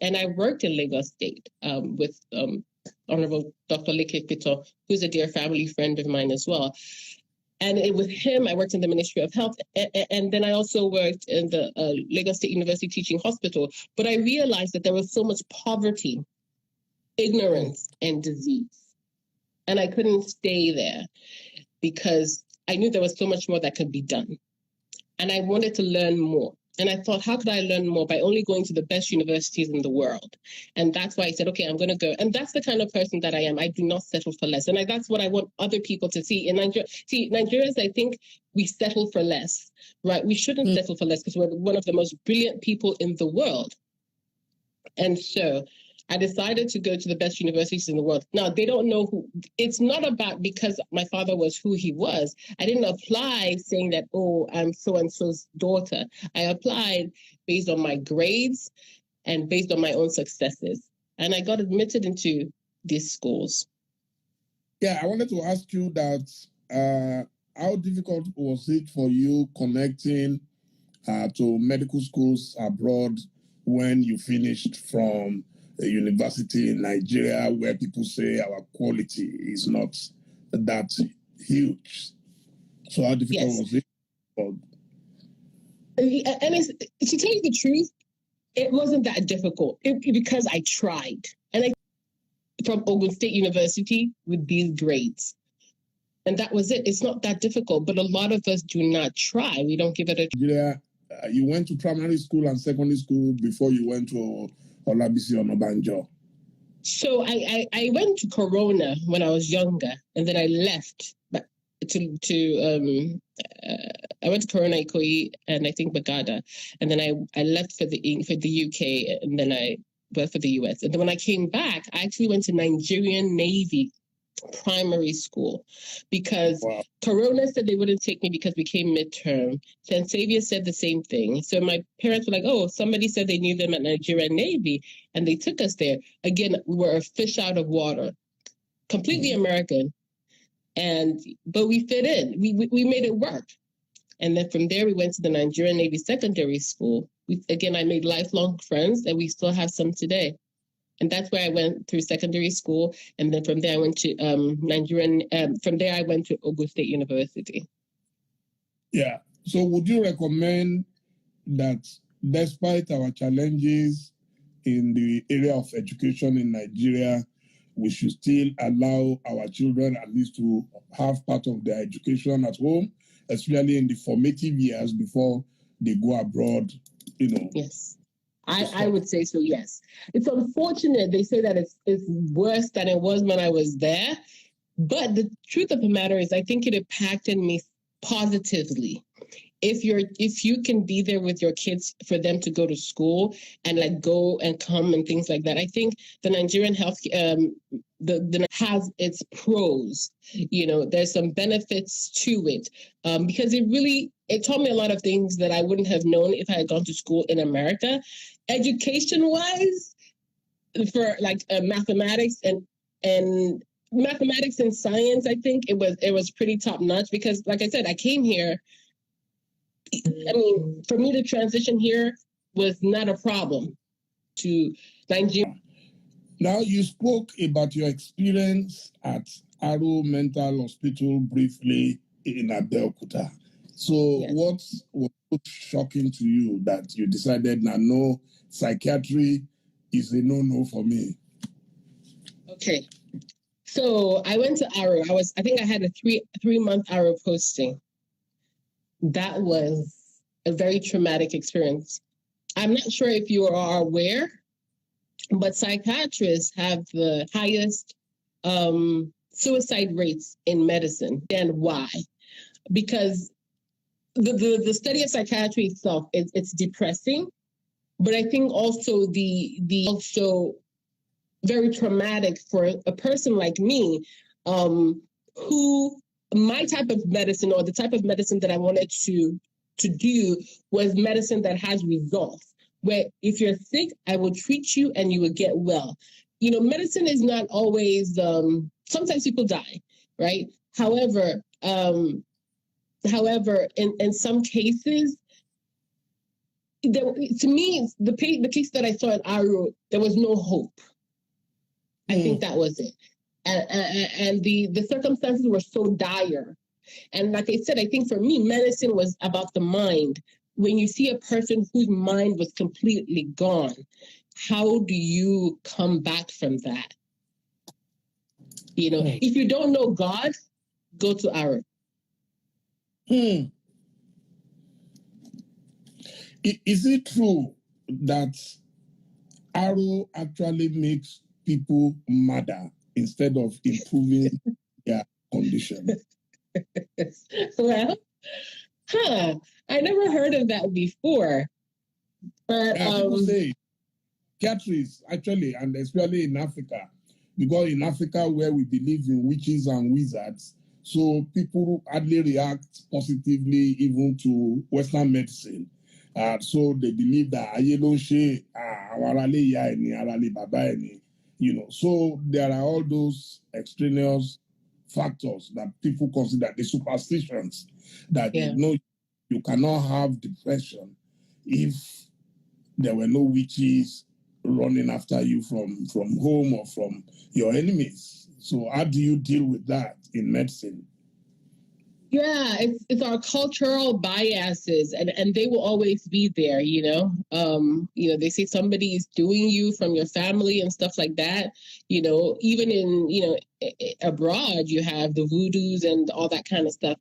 And I worked in Lagos State with Honorable Dr. Leke Pito, who's a dear family friend of mine as well. And with him, I worked in the Ministry of Health. And then I also worked in the Lagos State University Teaching Hospital. But I realized that there was so much poverty, ignorance, and disease. And I couldn't stay there because I knew there was so much more that could be done. And I wanted to learn more. And I thought, how could I learn more? By only going to the best universities in the world. And that's why I said, okay, I'm going to go. And that's the kind of person that I am. I do not settle for less. And that's what I want other people to see. In Nigeria, Nigerians, I think we settle for less, right? We shouldn't settle for less because we're one of the most brilliant people in the world. And so I decided to go to the best universities in the world. Now, they don't know who. It's not about because my father was who he was. I didn't apply saying that, oh, I'm so-and-so's daughter. I applied based on my grades and based on my own successes. And I got admitted into these schools. Yeah, I wanted to ask you that how difficult was it for you connecting to medical schools abroad when you finished from a university in Nigeria where people say our quality is not that huge? So how difficult was it? And to tell you the truth, it wasn't that difficult because I tried. And I from Ogun State University with these grades. And that was it. It's not that difficult, but a lot of us do not try. We don't give it a try. You went to primary school and secondary school before you went to Olabisi Onabanjo. So I went to Corona when I was younger, and then I left I went to Corona, Ikoyi, and I think Bagada, and then I left for the UK, and then I went for the US. And then when I came back, I actually went to Nigerian Navy primary school because Corona said they wouldn't take me because we came midterm. St. Xavier said the same thing. So my parents were like, oh, somebody said they knew them at Nigerian Navy, and they took us there. Again, we're a fish out of water, completely American, but we fit in. We made it work. And then from there, we went to the Nigerian Navy Secondary School. I made lifelong friends, and we still have some today. And that's where I went through secondary school. And then from there, I went to from there, I went to Ogun State University. Yeah. So would you recommend that despite our challenges in the area of education in Nigeria, we should still allow our children at least to have part of their education at home, especially in the formative years before they go abroad, Yes. I would say so, yes. It's unfortunate they say that it's worse than it was when I was there. But the truth of the matter is I think it impacted me positively. If you can be there with your kids for them to go to school and like go and come and things like that, I think the Nigerian health has its pros. There's some benefits to it because it taught me a lot of things that I wouldn't have known if I had gone to school in America. Education-wise, for like mathematics and mathematics and science, I think it was pretty top-notch because, like I said, I came here. I mean, for me to transition here was not a problem to Nigeria. Now, you spoke about your experience at Aro Mental Hospital briefly in Abeokuta. So Yes. What was so shocking to you that you decided, no, psychiatry is a no-no for me? Okay. So I went to Aro. I think I had a three-month Aro posting. That was a very traumatic experience. I'm not sure if you are aware, but psychiatrists have the highest suicide rates in medicine. And why? Because the study of psychiatry itself, it's depressing, but I think also the also very traumatic for a person like me, who my type of medicine or the type of medicine that I wanted to do was medicine that has results, where if you're sick, I will treat you and you will get well. Medicine is not always, sometimes people die, right? However, in some cases, to me, the case that I saw in Aro, there was no hope. I think that was it. And the circumstances were so dire. And like I said, I think for me, medicine was about the mind. When you see a person whose mind was completely gone, how do you come back from that? You know, if you don't know God, go to Aro. Is it true that Aro actually makes people madder instead of improving their condition? Well, I never heard of that before. But people say psychiatrists, actually, and especially in Africa, because in Africa where we believe in witches and wizards, so people hardly react positively even to Western medicine. So they believe that you know. So there are all those extraneous factors that people consider the superstitions that you cannot have depression if there were no witches running after you from home or from your enemies. So how do you deal with that in medicine? Yeah, it's our cultural biases, and they will always be there, you know. They say somebody is doing you from your family and stuff like that. You know, even in, abroad, you have the voodoos and all that kind of stuff.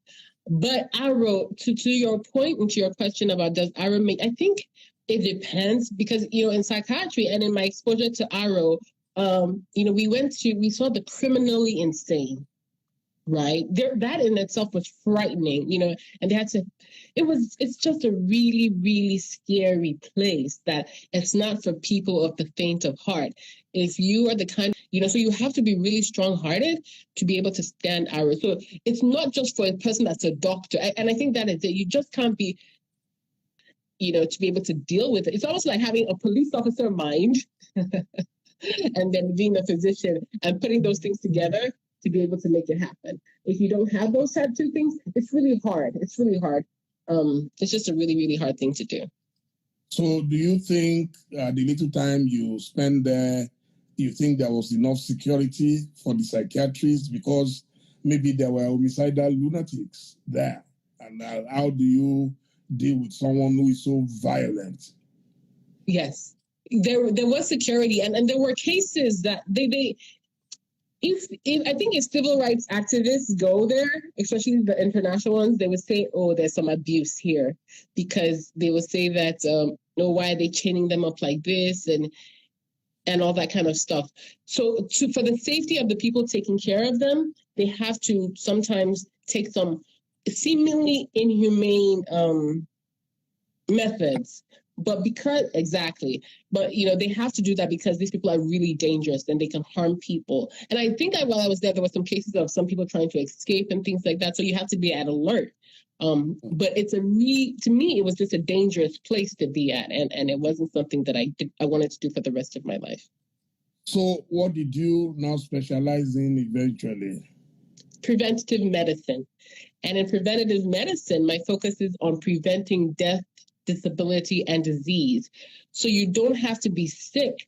But Aro, to your point and to your question about does Aro make, I think it depends because, in psychiatry and in my exposure to Aro, we saw the criminally insane. Right there, that in itself was frightening, and they had to. It's just a really, really scary place that it's not for people of the faint of heart. If you are the kind, so you have to be really strong-hearted to be able to stand Aro. So it's not just for a person that's a doctor, and I think that is it. You just can't be, to be able to deal with it. It's almost like having a police officer mind, and then being a physician and putting those things together to be able to make it happen. If you don't have those type two things, it's really hard. It's really hard. It's just a really, really hard thing to do. So do you think the little time you spend there, you think there was enough security for the psychiatrists because maybe there were homicidal lunatics there? And how do you deal with someone who is so violent? Yes, there was security, and there were cases that If I think if civil rights activists go there, especially the international ones, they would say, "Oh, there's some abuse here," because they would say that, why are they chaining them up like this and all that kind of stuff. So, for the safety of the people taking care of them, they have to sometimes take some seemingly inhumane methods. But they have to do that because these people are really dangerous and they can harm people. And I think while I was there were some cases of some people trying to escape and things like that. So you have to be at alert. But to me, it was just a dangerous place to be at. And it wasn't something that I wanted to do for the rest of my life. So what did you now specialize in eventually? Preventative medicine. And in preventative medicine, my focus is on preventing death, disability, and disease. So you don't have to be sick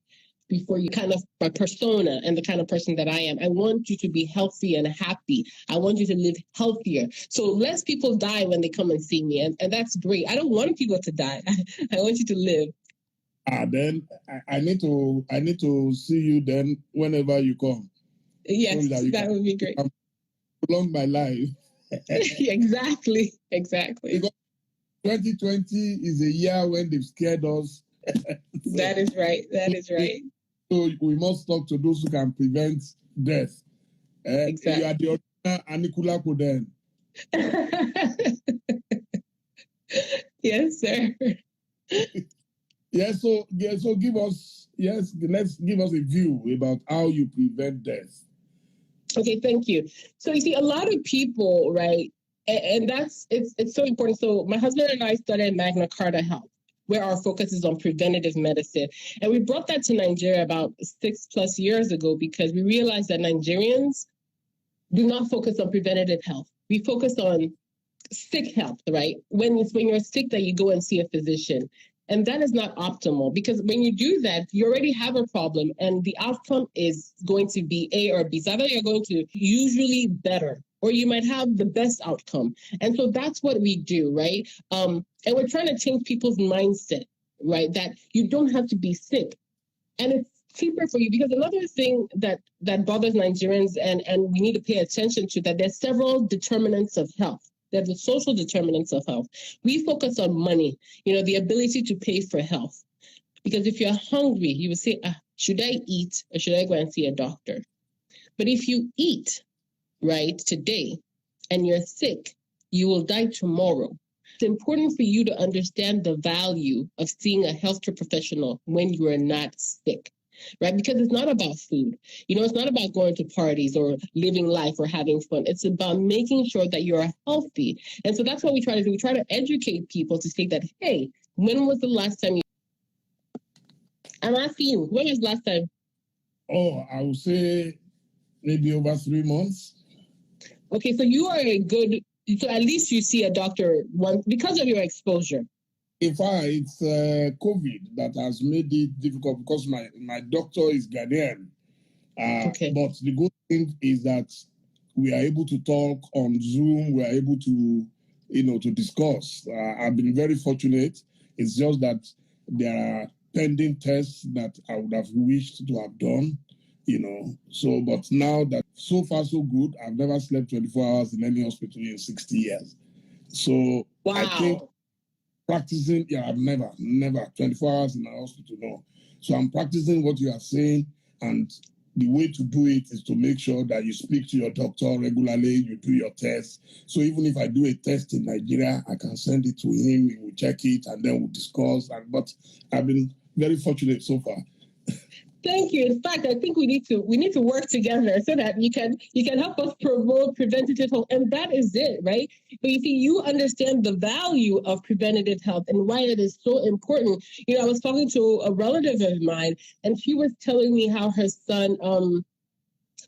before you kind of my persona and the kind of person that I am. I want you to be healthy and happy. I want you to live healthier. So less people die when they come and see me. And that's great. I don't want people to die. I want you to live. Then I need to see you then whenever you come. Yes, so that would be great. Prolong my life. Exactly. Because 2020 is a year when they've scared us. That is right. So we must talk to those who can prevent death. Exactly. You are the original Anikula Koden. Yes, sir. So let's give us a view about how you prevent death. Okay, thank you. So you see, a lot of people, right, and it's so important. So my husband and I studied Magna Carta Health, where our focus is on preventative medicine. And we brought that to Nigeria about 6+ years ago because we realized that Nigerians do not focus on preventative health. We focus on sick health, right? When you're sick that you go and see a physician. And that is not optimal, because when you do that, you already have a problem and the outcome is going to be A or B. So either you're going to usually better, or you might have the best outcome. And so that's what we do, right? And we're trying to change people's mindset, right? That you don't have to be sick. And it's cheaper for you, because another thing that bothers Nigerians, and we need to pay attention to, that there's several determinants of health. There's the social determinants of health. We focus on money, the ability to pay for health. Because if you're hungry, you will say, should I eat or should I go and see a doctor? But if you eat, right, today, and you're sick, you will die tomorrow. It's important for you to understand the value of seeing a healthcare professional when you are not sick. Right? Because it's not about food. It's not about going to parties or living life or having fun. It's about making sure that you're healthy. And so that's what we try to do. We try to educate people to say that, hey, when was the last time you... I'm asking you, when was the last time? Oh, I would say maybe over 3 months. Okay, so you are so at least you see a doctor once because of your exposure. In fact, it's COVID that has made it difficult, because my doctor is Ghanaian. Okay. But the good thing is that we are able to talk on Zoom. We are able to, to discuss. I've been very fortunate. It's just that there are pending tests that I would have wished to have done, So, but now that so far so good, I've never slept 24 hours in any hospital in 60 years. So wow. I think practicing, I've never 24 hours in a hospital, no. So I'm practicing what you are saying, and the way to do it is to make sure that you speak to your doctor regularly, you do your tests. So even if I do a test in Nigeria, I can send it to him, he will check it, and then we'll discuss. But I've been very fortunate so far. Thank you. In fact, I think we need to work together so that you can help us promote preventative health, and that is it, right? But you see, you understand the value of preventative health and why it is so important. I was talking to a relative of mine, and she was telling me how her son,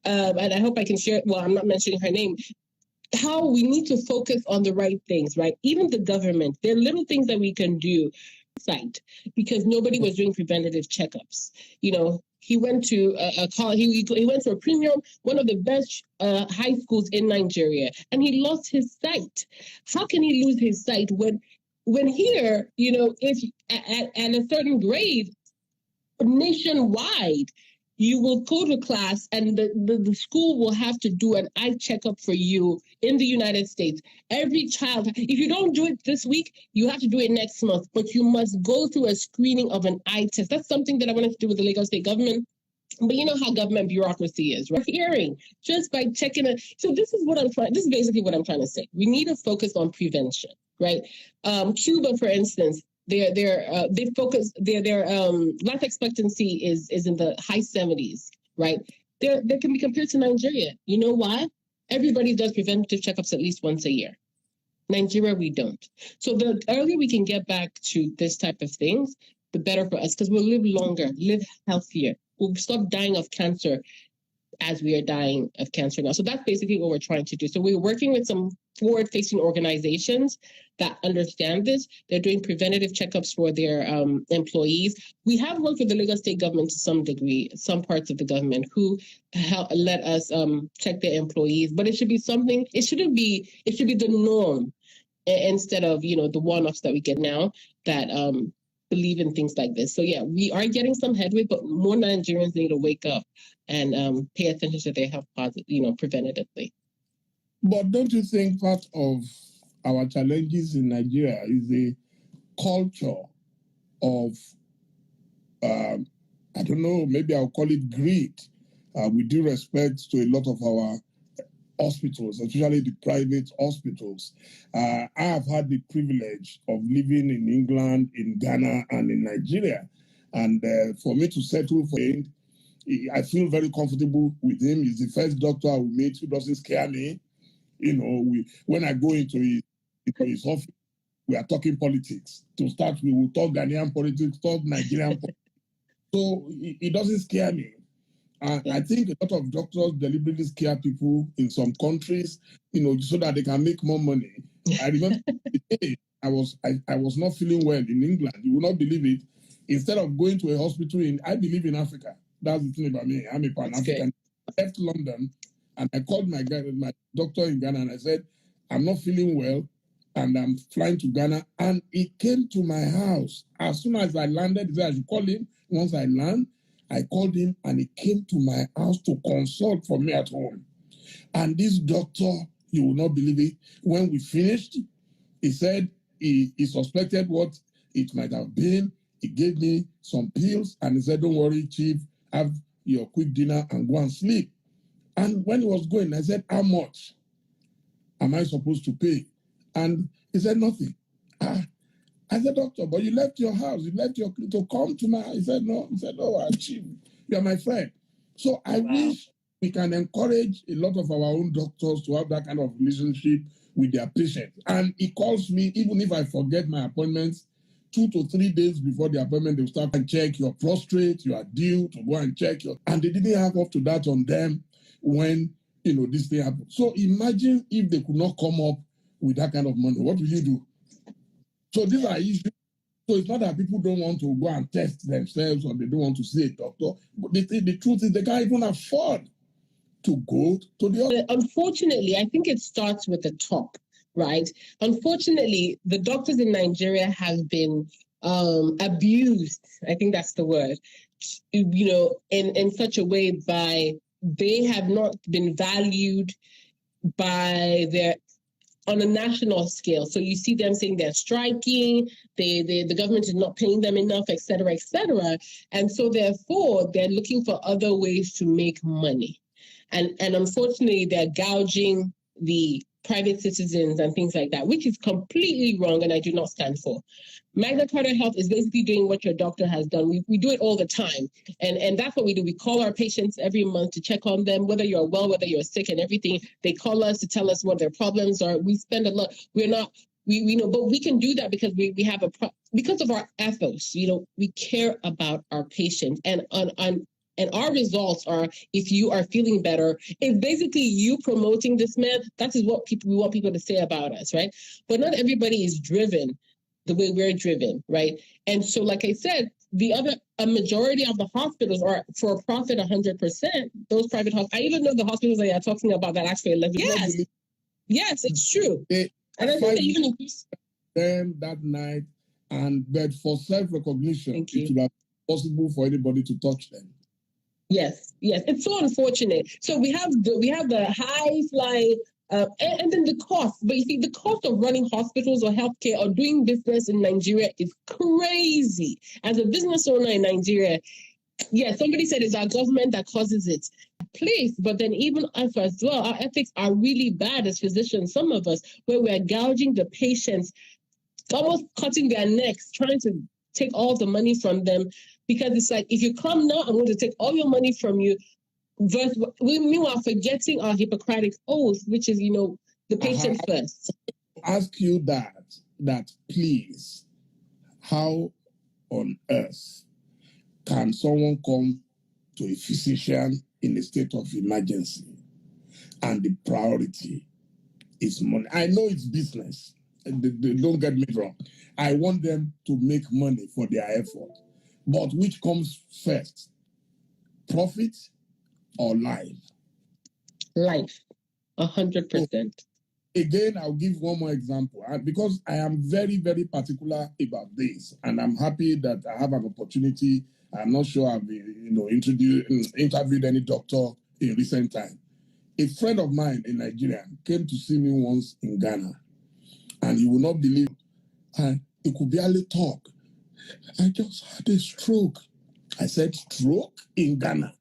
and I hope I can share. Well, I'm not mentioning her name. How we need to focus on the right things, right? Even the government, there are little things that we can do. Site, because nobody was doing preventative checkups. He went to a college. He went to a premium, one of the best high schools in Nigeria, and he lost his sight. How can he lose his sight when here, if at a certain grade, nationwide, you will go to class and the school will have to do an eye checkup for you in the United States. Every child, if you don't do it this week, you have to do it next month, but you must go through a screening of an eye test. That's something that I wanted to do with the Lagos State government. But you know how government bureaucracy is, right? Hearing just by checking it. So this is basically what I'm trying to say. We need to focus on prevention, right? Cuba, for instance, their life expectancy is in the high 70s, right? They can be compared to Nigeria. You know why? Everybody does preventative checkups at least once a year. Nigeria, we don't. So the earlier we can get back to this type of things, the better for us, because we'll live longer, live healthier. We'll stop dying of cancer as we are dying of cancer now. So that's basically what we're trying to do. So we're working with some forward-facing organizations that understand this. They're doing preventative checkups for their employees. We have worked with the Lagos State government to some degree, some parts of the government who let us check their employees. But it should be something, it should be the norm instead of, the one-offs that we get now that believe in things like this. So yeah, we are getting some headway, but more Nigerians need to wake up and pay attention to their health preventatively. But don't you think part of our challenges in Nigeria is the culture of, I don't know, maybe I'll call it greed, with due respect to a lot of our hospitals, especially the private hospitals. I have had the privilege of living in England, in Ghana, and in Nigeria. And for me to settle for him, I feel very comfortable with him. He's the first doctor I will meet who doesn't scare me. When I go into his office, we are talking politics. To start, we will talk Ghanaian politics, talk Nigerian politics. So it doesn't scare me. I think a lot of doctors deliberately scare people in some countries, so that they can make more money. I remember the day I was not feeling well in England. You will not believe it. Instead of going to a hospital I believe in Africa. That's the thing about me. I'm a Pan-African. I left London and I called my doctor in Ghana and I said, I'm not feeling well and I'm flying to Ghana. And he came to my house. As soon as I landed, he said I should call him. Once I land, I called him and he came to my house to consult for me at home. And this doctor, you will not believe it, when we finished, he said he suspected what it might have been. He gave me some pills and he said, don't worry, Chief, have your quick dinner and go and sleep. And when he was going, I said, how much am I supposed to pay? And he said, nothing. I said, doctor, but you left your house, you left your to come to my house. He said, no. He said, oh, Chief, you're my friend. So I wish we can encourage a lot of our own doctors to have that kind of relationship with their patients. And he calls me, even if I forget my appointments, 2 to 3 days before the appointment, they'll start and check your prostate, you are due to go and check your, and they didn't have up to that on them when, this thing happened. So imagine if they could not come up with that kind of money. What will you do? So these are issues. So it's not that people don't want to go and test themselves or they don't want to see a doctor. But the truth is they can't even afford to go to the other. Unfortunately, I think it starts with the top, right? Unfortunately, the doctors in Nigeria have been abused. I think that's the word, in such a way they have not been valued by on a national scale. So you see them saying they're striking, the government is not paying them enough, et cetera, et cetera. And so therefore, they're looking for other ways to make money. And unfortunately, they're gouging the private citizens and things like that, which is completely wrong and I do not stand for. Magna Carta Health is basically doing what your doctor has done. We do it all the time. And that's what we do. We call our patients every month to check on them, whether you're well, whether you're sick and everything. They call us to tell us what their problems are. We spend a lot. We know, but we can do that because we have because of our ethos. We care about our patients and our results are, if you are feeling better, it's basically you promoting this man. That is what we want people to say about us, right? But not everybody is driven the way we're driven, right? And so, like I said, a majority of the hospitals are for profit 100%. Those private hospitals, I even know the hospitals that you're talking about that actually live. Yes, it's true. And I think they even increased them that night, but for self-recognition, it would have been possible for anybody to touch them. Yes, it's so unfortunate. So we have the high flying, and then the cost. But you see, the cost of running hospitals or healthcare or doing business in Nigeria is crazy. As a business owner in Nigeria, somebody said it's our government that causes it. Place, but then even us as well, our ethics are really bad as physicians. Some of us, where we're gouging the patients, almost cutting their necks, trying to take all the money from them. Because it's like, if you come now, I'm going to take all your money from you. Meanwhile, forgetting our Hippocratic oath, which is, the patient first. Ask you that please, how on earth can someone come to a physician in a state of emergency and the priority is money? I know it's business. Don't get me wrong. I want them to make money for their effort. But which comes first, profit or life? Life, 100%. Again, I'll give one more example. Because I am very, very particular about this, and I'm happy that I have an opportunity. I'm not sure I've interviewed any doctor in recent time. A friend of mine in Nigeria came to see me once in Ghana, and you will not believe, he could barely talk. I just had a stroke. I said, stroke in Ghana?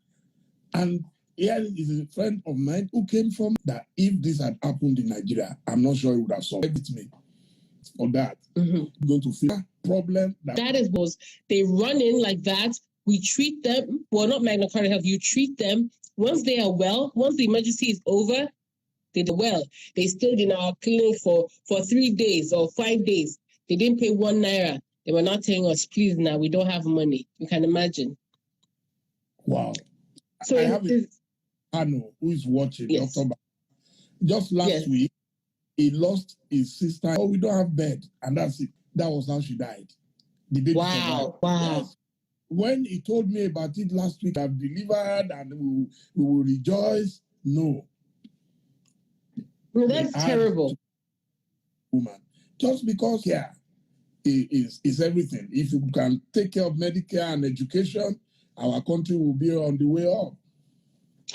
And here is a friend of mine who came from that. If this had happened in Nigeria, I'm not sure he would have solved me for that. Mm-hmm. Going to feel a problem. That is was they run in like that. We treat them. Well, not Magna Carta Health. You treat them. Once they are well, once the emergency is over, they do well. They stayed in our clinic for 3 days or 5 days. They didn't pay 1 naira. They were not telling us, please, now we don't have money. You can imagine. Wow. So I have a panel who is watching. Yes. Dr. Just last week, he lost his sister. Oh, we don't have bed. And that's it. That was how she died. The baby survived. Wow. Yes. When he told me about it last week, I've delivered and we will rejoice. No. That's terrible. Woman. Just because care is everything. If you can take care of Medicare and education, our country will be on the way up.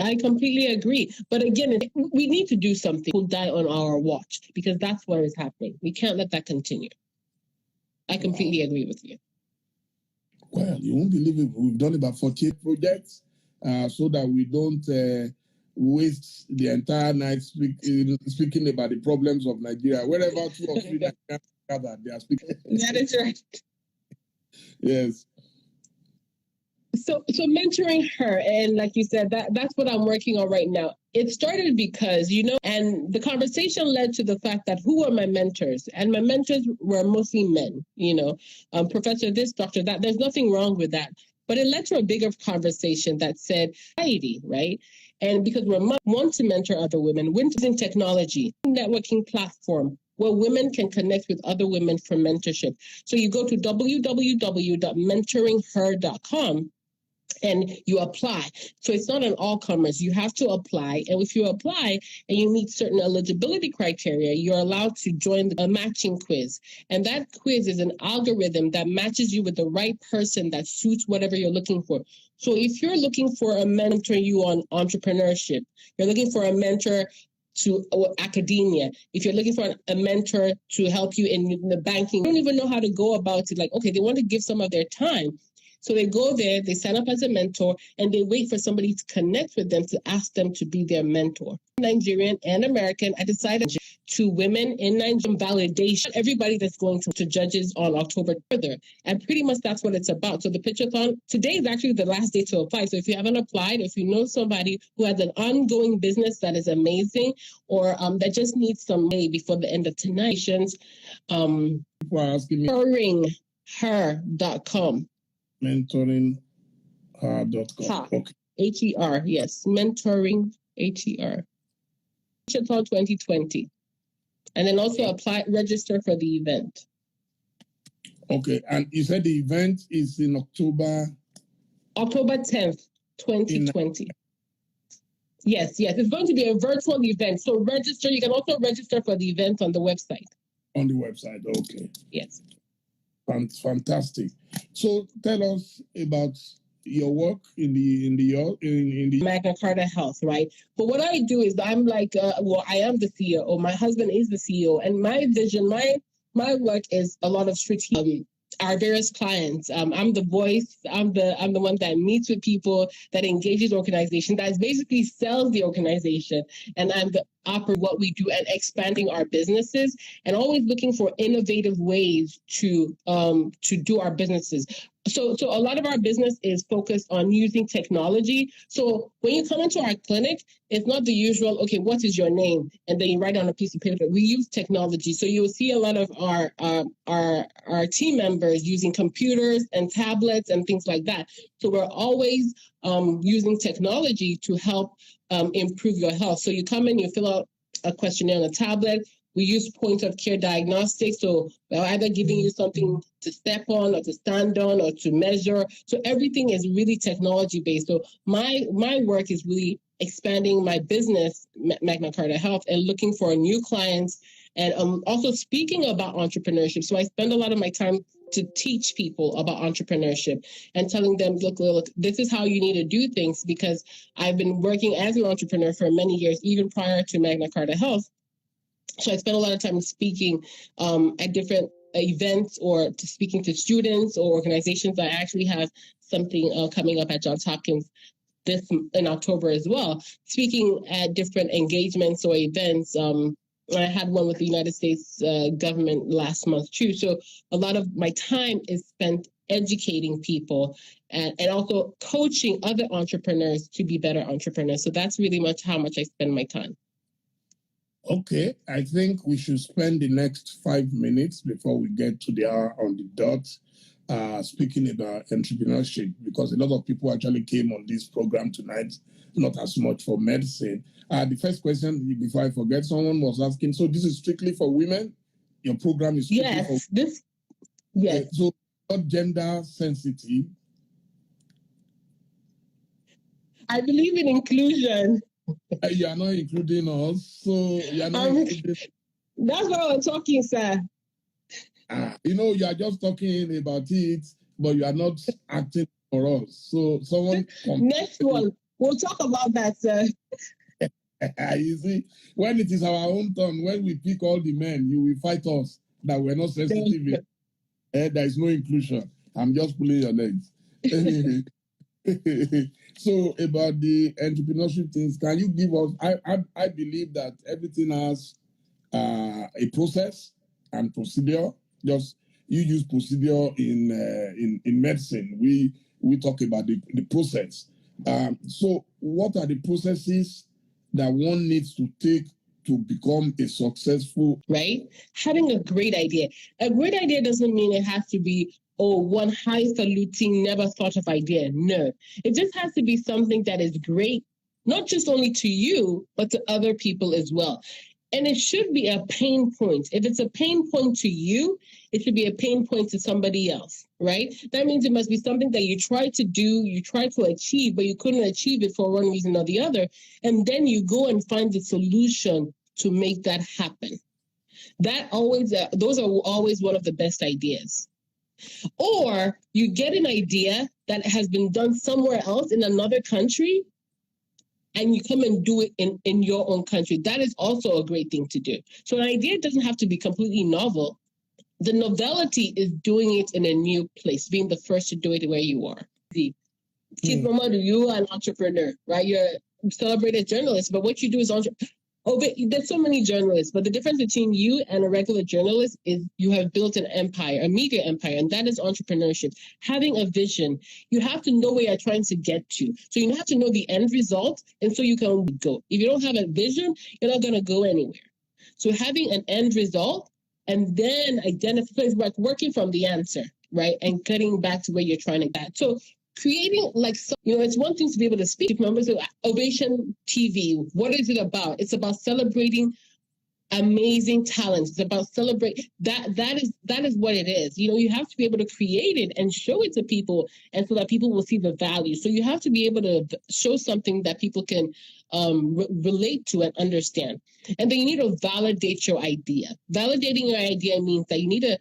I completely agree. But again, we need to do something. People die on our watch because that's what is happening. We can't let that continue. I completely agree with you. Well, you won't believe it. We've done about 48 projects so that we don't waste the entire night speaking about the problems of Nigeria. Wherever 2 or 3 Nigerians gather, they are speaking. That is right. Yes. So mentoring her, and like you said, that's what I'm working on right now. It started because, and the conversation led to the fact that who are my mentors? And my mentors were mostly men, professor this, doctor that. There's nothing wrong with that. But it led to a bigger conversation that said, society, right? And because we want to mentor other women, we're using technology, networking platform, where women can connect with other women for mentorship. So you go to www.mentoringher.com. and you apply. So it's not an all-comers. You have to apply. And if you apply and you meet certain eligibility criteria, you're allowed to join a matching quiz. And that quiz is an algorithm that matches you with the right person that suits whatever you're looking for. So if you're looking for a mentor you on entrepreneurship, you're looking for a mentor to academia, if you're looking for a mentor to help you in the banking, you don't even know how to go about it. Like, okay, they want to give some of their time. So they go there, they sign up as a mentor, and they wait for somebody to connect with them to ask them to be their mentor. Nigerian and American, I decided to women in Nigeria validation, everybody that's going to judges on October further. And pretty much that's what it's about. So the pitchathon, today is actually the last day to apply. So if you haven't applied, if you know somebody who has an ongoing business that is amazing or that just needs some money before the end of tonight's, People are asking me. mentoringher.com. Mentoringher.com. Okay. HER, yes. Mentoring HER. Pitchathon 2020. And then also register for the event. Okay. And you said the event is in October? October 10th, 2020. Yes. It's going to be a virtual event. So register. You can also register for the event on the website. On the website. Okay. Yes. Fantastic. So tell us about your work in the Magna Carta Health, right? But what I do is I'm like, I am the CEO. My husband is the CEO, and my vision, my work is a lot of strategic. Our various clients. I'm the voice. I'm the one that meets with people, that engages organization, that basically sells the organization, and I'm the operator what we do and expanding our businesses, and always looking for innovative ways to do our businesses. So a lot of our business is focused on using technology. So when you come into our clinic, it's not the usual, okay, what is your name? And then you write on a piece of paper. We use technology. So you'll see a lot of our team members using computers and tablets and things like that. So we're always using technology to help improve your health. So you come in, you fill out a questionnaire on a tablet. We use point of care diagnostics. So we're either giving you something to step on or to stand on or to measure. So everything is really technology based. So my work is really expanding my business, Magna Carta Health, and looking for new clients and also speaking about entrepreneurship. So I spend a lot of my time to teach people about entrepreneurship and telling them, look, this is how you need to do things, because I've been working as an entrepreneur for many years, even prior to Magna Carta Health. So I spent a lot of time speaking at different events or speaking to students or organizations. I actually have something coming up at Johns Hopkins in October as well, speaking at different engagements or events. I had one with the United States government last month too. So a lot of my time is spent educating people and also coaching other entrepreneurs to be better entrepreneurs. So that's really much how much I spend my time. Okay, I think we should spend the next 5 minutes before we get to the hour on the dot speaking about entrepreneurship, because a lot of people actually came on this program tonight, not as much for medicine. The first question, before I forget, someone was asking, so this is strictly for women? Your program is strictly for women? Yes. So not gender sensitive? I believe in inclusion. You are not including us, so you are not including. That's why we're talking, sir. You are just talking about it, but you are not acting for us. So someone next one, we'll talk about that, sir. You see, when it is our own turn, when we pick all the men, you will fight us that we're not sensitive. There is no inclusion. I'm just pulling your legs. So about the entrepreneurship things, can you give us? I believe that everything has a process and procedure. Just you use procedure in medicine. We talk about the process. So what are the processes that one needs to take to become a successful? Right? Having a great idea. A great idea doesn't mean it has to be one high-falutin, never thought of idea. No. It just has to be something that is great, not just only to you, but to other people as well. And it should be a pain point. If it's a pain point to you, it should be a pain point to somebody else, right? That means it must be something that you try to do, you try to achieve, but you couldn't achieve it for one reason or the other. And then you go and find the solution to make that happen. Those are always one of the best ideas. Or you get an idea that has been done somewhere else in another country, and you come and do it in your own country. That is also a great thing to do. So an idea doesn't have to be completely novel. The novelty is doing it in a new place, being the first to do it where you are. Chief Momodu, you are an entrepreneur, right? You're a celebrated journalist, but what you do is there's so many journalists, but the difference between you and a regular journalist is you have built an empire, a media empire, and that is entrepreneurship. Having a vision, you have to know where you're trying to get to. So you have to know the end result, and so you can go. If you don't have a vision, you're not going to go anywhere. So having an end result, and then identify, like working from the answer, right, and getting back to where you're trying to get. So creating, it's one thing to be able to speak. Remember, so Ovation TV, what is it about? It's about celebrating amazing talents. It's about celebrate that is what it is. You have to be able to create it and show it to people, and so that people will see the value. So you have to be able to show something that people can relate to and understand. And then you need to validate your idea. Validating your idea means that you need to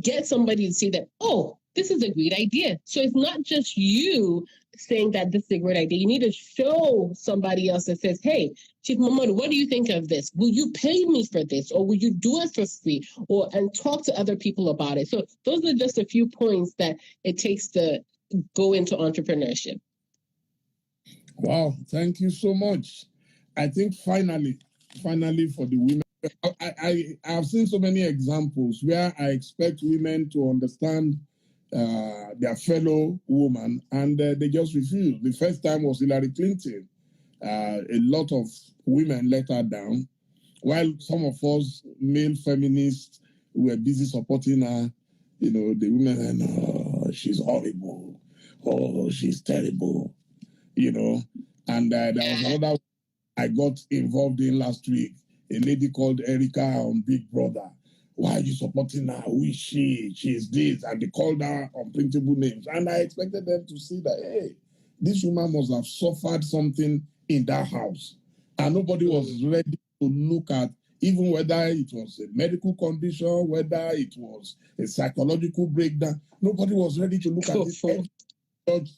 get somebody to say that, oh, this is a great idea. So it's not just you saying that this is a great idea. You need to show somebody else that says, hey, Chief Momodu, what do you think of this? Will you pay me for this? Or will you do it for free? And talk to other people about it. So those are just a few points that it takes to go into entrepreneurship. Wow, thank you so much. I think finally for the women, I have seen so many examples where I expect women to understand their fellow woman, and they just refuse. The first time was Hillary Clinton. A lot of women let her down, while some of us male feminists were busy supporting her. The women, oh, she's horrible. Oh, she's terrible. And there was another I got involved in last week, a lady called Erica on Big Brother. Why are you supporting her? Who is she? She is this. And they called her unprintable names. And I expected them to see that, hey, this woman must have suffered something in that house. And nobody was ready to look at even whether it was a medical condition, whether it was a psychological breakdown. Nobody was ready to look at this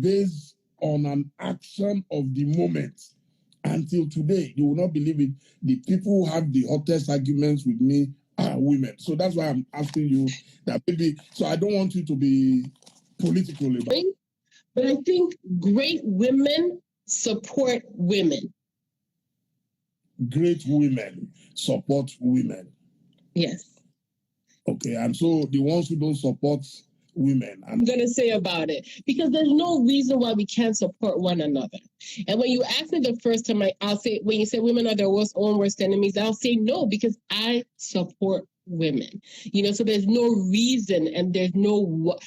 based on an action of the moment. Until today, you will not believe it. The people who have the hottest arguments with me are women. So that's why I'm asking you that maybe. So I don't want you to be political about it. But I think great women support women. Great women support women. Yes. Okay, and so the ones who don't support women. I'm going to say about it, because there's no reason why we can't support one another. And when you ask me the first time, I'll say, when you say women are their own worst enemies, I'll say no, because I support women. So there's no reason, and there's no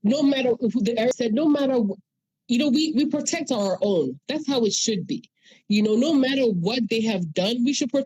matter who the Eric said, no matter we protect our own. That's how it should be. No matter what they have done, we should protect